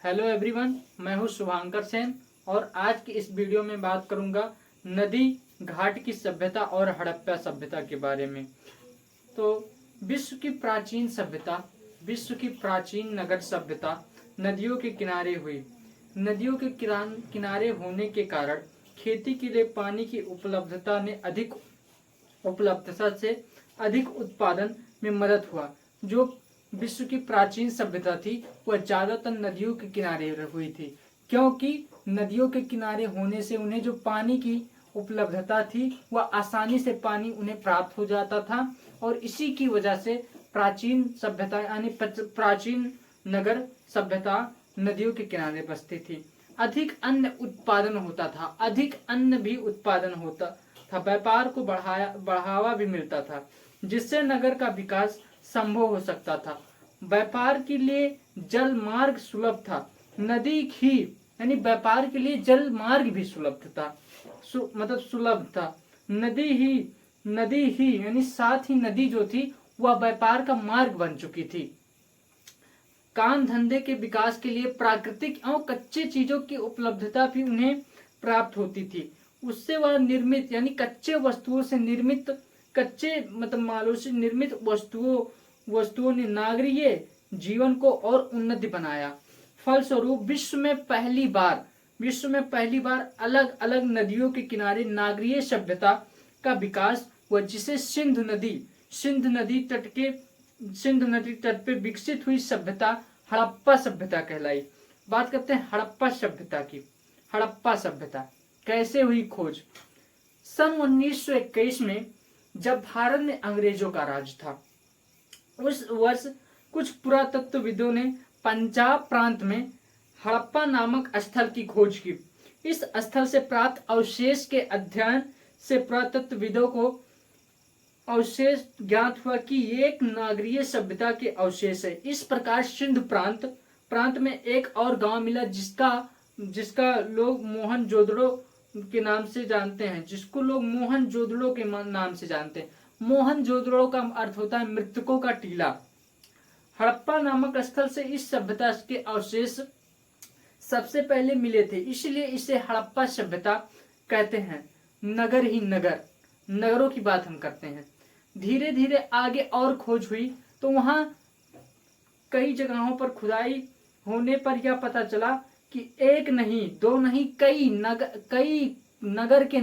Hello everyone, मैं हूं शुभांकर सेन और आज की इस वीडियो में बात करूंगा नदी घाट की सभ्यता और हड़प्पा सभ्यता के बारे में। तो विश्व की प्राचीन सभ्यता, विश्व की प्राचीन नगर सभ्यता नदियों के किनारे हुई। नदियों के किनारे होने के कारण खेती के लिए पानी की उपलब्धता से अधिक उत्पादन में मदद हुआ। जो विश्व की प्राचीन सभ्यता थी वह ज्यादातर नदियों के किनारे हुई थी, क्योंकि नदियों के किनारे होने से उन्हें जो पानी की उपलब्धता थी वह आसानी से पानी उन्हें प्राप्त हो जाता था और इसी की वजह से प्राचीन सभ्यता यानी प्राचीन नगर सभ्यता नदियों के किनारे बसती थी। अधिक अन्न उत्पादन होता था, अधिक अन्न भी उत्पादन होता था, व्यापार को बढ़ावा भी मिलता था, जिससे नगर का विकास संभव हो सकता था। व्यापार के लिए जल मार्ग सुलभ था, नदी ही यानी व्यापार के लिए जल मार्ग भी सुलभ था, सुलभ था। नदी ही यानी साथ ही नदी जो थी वह व्यापार का मार्ग बन चुकी थी। काम धंधे के विकास के लिए प्राकृतिक एवं कच्चे चीजों की उपलब्धता भी उन्हें प्राप्त होती थी। उससे वह निर्मित यानी कच्चे वस्तुओं से निर्मित मालों से निर्मित वस्तुओं ने नागरिक जीवन को और उन्नत बनाया। फलस्वरूप विश्व में पहली बार अलग अलग नदियों के किनारे नागरिक सभ्यता का विकास हुआ, जिसे सिंध नदी तट पे विकसित हुई सभ्यता हड़प्पा सभ्यता कहलाई। बात करते हैं हड़प्पा सभ्यता की। हड़प्पा सभ्यता कैसे हुई खोज? सन 1921 में जब भारत में अंग्रेजों का राज था, उस वर्ष कुछ पुरातत्वविदों ने पंजाब प्रांत में हड़प्पा नामक स्थल की खोज की। इस स्थल से प्राप्त अवशेष के अध्ययन से पुरातत्वविदों को अवशेष ज्ञात हुआ कि एक नागरिक सभ्यता के अवशेष है। इस प्रकार सिंध प्रांत में एक और गांव मिला जिसका लोग मोहनजोदड़ो के नाम से जानते हैं, मोहनजोदड़ो का अर्थ होता है मृतकों का टीला। हड़प्पा नामक स्थल से इस सभ्यता के अवशेष सबसे पहले मिले थे, इसलिए इसे हड़प्पा सभ्यता कहते हैं। नगरों की बात हम करते हैं। धीरे धीरे आगे और खोज हुई तो वहां कई जगहों पर खुदाई होने पर यह पता चला कि एक नहीं, दो नहीं, कई नगर के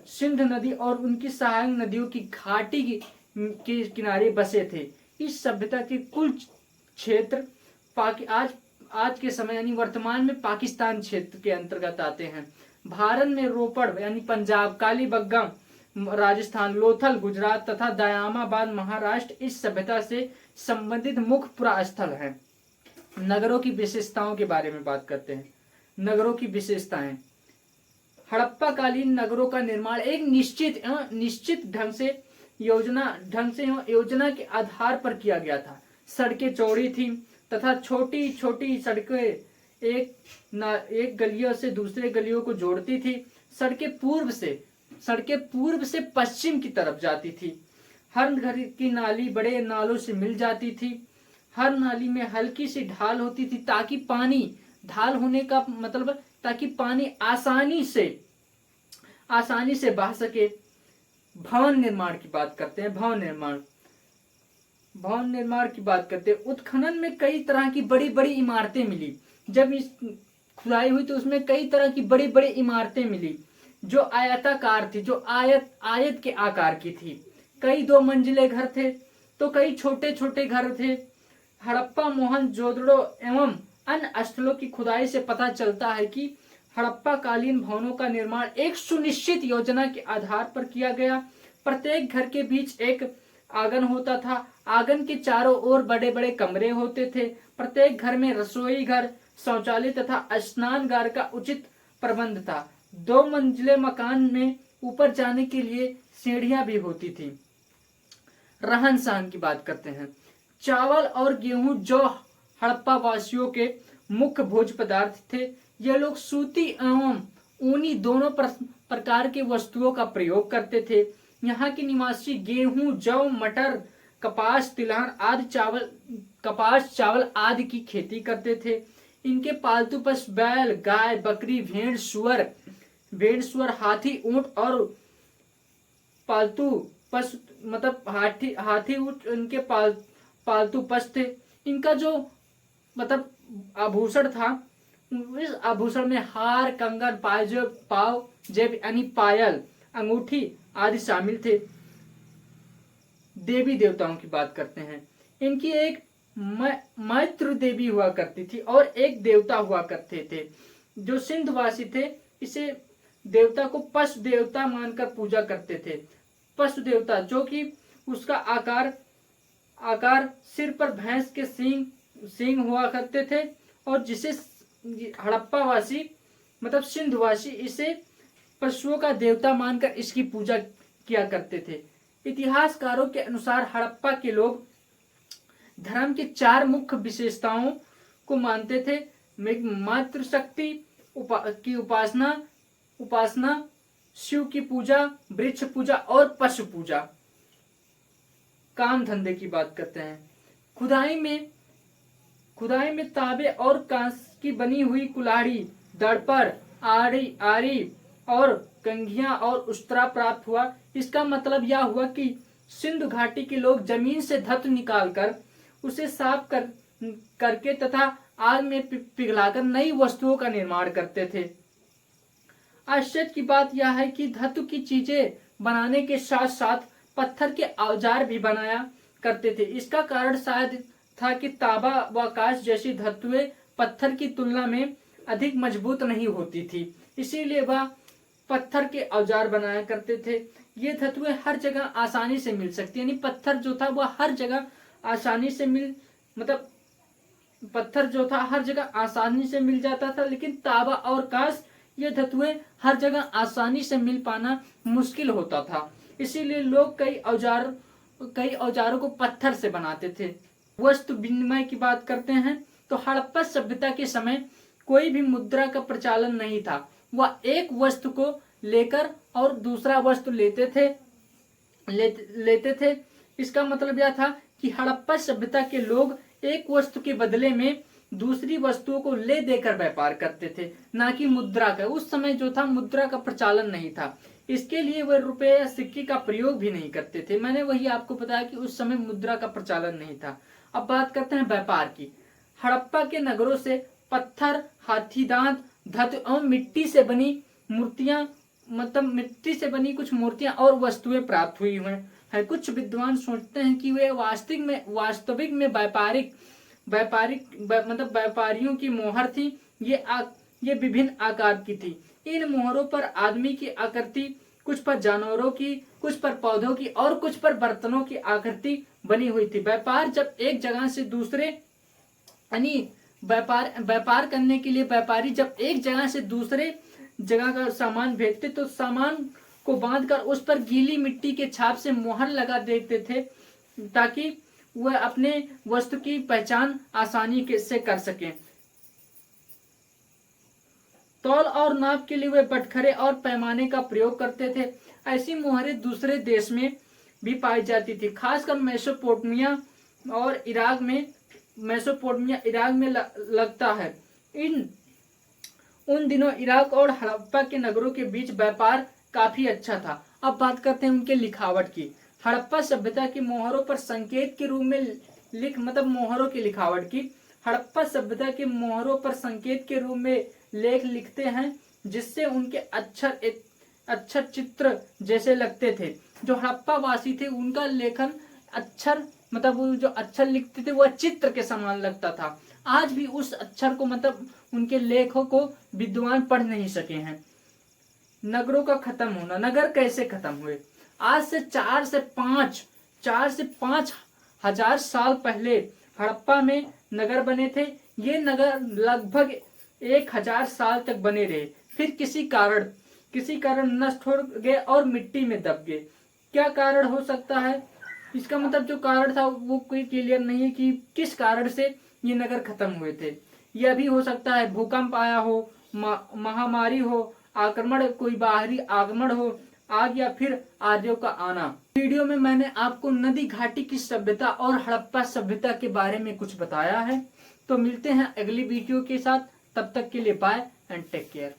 सिंध नदी और उनकी सहायक नदियों की घाटी के किनारे बसे थे। इस सभ्यता के कुल क्षेत्र आज के समय यानी वर्तमान में पाकिस्तान क्षेत्र के अंतर्गत आते हैं। भारत में रोपड़ यानी पंजाब, कालीबंगम राजस्थान, लोथल गुजरात तथा दयामाबाद महाराष्ट्र इस सभ्यता से संबंधित मुख्य पुरा स्थल है। नगरों की विशेषताओं के बारे में बात करते हैं। नगरों की विशेषताएं। हड़प्पा कालीन नगरों का निर्माण एक निश्चित ढंग से योजना के आधार पर किया गया था। सड़कें चौड़ी थी तथा छोटी छोटी सड़कें एक गलियों से दूसरे गलियों को जोड़ती थी। सड़कें पूर्व से पश्चिम की तरफ जाती थी। हर घर की नाली बड़े नालों से मिल जाती थी। हर नाली में हल्की सी ढाल होती थी ताकि पानी आसानी से बह सके। भवन निर्माण की बात करते हैं। भवन निर्माण की बात करते हैं। उत्खनन में कई तरह की बड़ी बड़ी इमारतें मिली। जब इस खुदाई हुई तो उसमें कई तरह की बड़ी बड़ी इमारतें मिली जो आयताकार थी, जो आयत के आकार की थी। कई 2 मंजिले घर थे तो कई छोटे छोटे घर थे। हड़प्पा, मोहनजोदड़ो एवं अन्य स्थलों की खुदाई से पता चलता है कि हड़प्पा कालीन भवनों का निर्माण एक सुनिश्चित योजना के आधार पर किया गया। प्रत्येक घर के बीच एक आंगन होता था। आंगन के चारों ओर बड़े बड़े कमरे होते थे। प्रत्येक घर में रसोई घर, शौचालय तथा स्नानगार का उचित प्रबंध था। 2 मंजिले मकान में ऊपर जाने के लिए सीढ़ियां भी होती थी। रहन सहन की बात करते हैं। चावल और गेहूं जो हड़प्पा वासियों के मुख्य भोज्य पदार्थ थे। यह लोग सूती एवं ऊनी दोनों प्रकार के वस्तुओं का प्रयोग करते थे। यहाँ के निवासी गेहूं, जौ, मटर, कपास, तिलहन आदि कपास, चावल आदि की खेती करते थे। इनके पालतू पशु बैल, गाय, बकरी, भेड़, सुअर, हाथी, ऊंट और पालतू पशु मतलब हाथी ऊंट इनके पालतू पशु थे। इनका जो मतलब आभूषण था, इस आभूषण में हार, कंगन, पाजेब यानी पायल, अंगूठी आदि शामिल थे। देवी देवताओं की बात करते हैं। इनकी एक मैत्र देवी हुआ करती थी और एक देवता हुआ करते थे। जो सिंधवासी थे इसे देवता को पशु देवता मानकर पूजा करते थे। पशु देवता जो कि उसका आकार सिर पर भैंस के सींग हुआ करते थे और जिसे हड़प्पा वासी मतलब सिंधवासी इसे पशुओं का देवता मानकर इसकी पूजा किया करते थे। इतिहासकारों के अनुसार हड़प्पा के लोग धर्म की 4 मुख्य विशेषताओं को मानते थे। मातृशक्ति की उपासना, शिव की पूजा, वृक्ष पूजा और पशु पूजा। काम धंधे की बात करते हैं। खुदाई में तांबे और कांस की बनी हुई कुल्हाड़ी, दर्पण, आरी और कंघियां और उस्तरा प्राप्त हुआ। इसका मतलब यह हुआ कि सिंधु घाटी के लोग जमीन से धातु निकालकर उसे साफ करके तथा आग में पिघलाकर नई वस्तुओं का निर्माण करते थे। आश्चर्य की बात यह है कि धातु की चीजें बनाने के साथ साथ पत्थर के औजार भी बनाया करते थे। इसका कारण शायद था कि तांबा व कांच जैसी धातुएं पत्थर की तुलना में अधिक मजबूत नहीं होती थी, इसीलिए वह पत्थर के औजार बनाया करते थे। ये धातुएं हर जगह आसानी से मिल सकती, यानी पत्थर जो था वह हर जगह आसानी से मिल जाता था, लेकिन तांबा और कांच ये धातुएं हर जगह आसानी से मिल पाना मुश्किल होता था। इसीलिए लोग कई औजारों को पत्थर से बनाते थे। वस्तु विनिमय की बात करते हैं तो हड़प्पा सभ्यता के समय कोई भी मुद्रा का प्रचलन नहीं था। वह एक वस्तु को लेकर और दूसरा वस्तु लेते थे। इसका मतलब यह था कि हड़प्पा सभ्यता के लोग एक वस्तु के बदले में दूसरी वस्तुओं को ले देकर व्यापार करते थे, ना कि मुद्रा का। उस समय जो था मुद्रा का प्रचलन नहीं था, इसके लिए वे रुपए या सिक्के का प्रयोग भी नहीं करते थे। मैंने वही आपको बताया कि उस समय मुद्रा का प्रचलन नहीं था। अब बात करते हैं व्यापार की। हड़प्पा के नगरों से पत्थर, हाथी दांत, धातु एवं मिट्टी से बनी कुछ मूर्तियां और वस्तुएं प्राप्त हुई हैं। कुछ विद्वान सोचते हैं कि वे वास्तविक में व्यापारियों की मोहर थी। ये विभिन्न आकार की थी। इन मोहरों पर आदमी की आकृति, कुछ पर जानवरों की, कुछ पर पौधों की और कुछ पर बर्तनों की आकृति बनी हुई थी। व्यापार करने के लिए व्यापारी जब एक जगह से दूसरे जगह का सामान भेजते तो सामान को बांधकर उस पर गीली मिट्टी के छाप से मोहर लगा देते थे, ताकि वह अपने वस्तु की पहचान आसानी से कर सकें। तौल और नाप के लिए वे बटखरे और पैमाने का प्रयोग करते थे। ऐसी मोहरें दूसरे देश में भी पाई जाती थी, खासकर मेसोपोटामिया इराक में लगता है। उन दिनों इराक और हड़प्पा के नगरों के बीच व्यापार काफी अच्छा था। अब बात करते हैं उनके लिखावट की। हड़प्पा सभ्यता की मोहरों पर संकेत के रूप में मोहरों की लिखावट की। हड़प्पा सभ्यता के मोहरों पर संकेत के रूप में लेख लिखते हैं, जिससे उनके अक्षर चित्र जैसे लगते थे। जो हड़प्पा वासी थे उनका लेखन वो जो अक्षर लिखते थे वह चित्र के समान लगता था। आज भी उस अक्षर को उनके लेखों को विद्वान पढ़ नहीं सके हैं। नगरों का खत्म होना। नगर कैसे खत्म हुए? आज से 4 से 5 हजार साल पहले हड़प्पा में नगर बने थे। ये नगर लगभग 1000 साल तक बने रहे, फिर किसी कारण नष्ट हो गए और मिट्टी में दब गए। क्या कारण हो सकता है? इसका जो कारण था वो कोई क्लियर नहीं है कि किस कारण से ये नगर खत्म हुए थे। यह भी हो सकता है भूकंप आया हो, महामारी हो, कोई बाहरी आक्रमण हो, आग या फिर आर्यों का आना। वीडियो में मैंने आपको नदी घाटी की सभ्यता और हड़प्पा सभ्यता के बारे में कुछ बताया है। तो मिलते हैं अगली वीडियो के साथ, तब तक के लिए बाय एंड टेक केयर।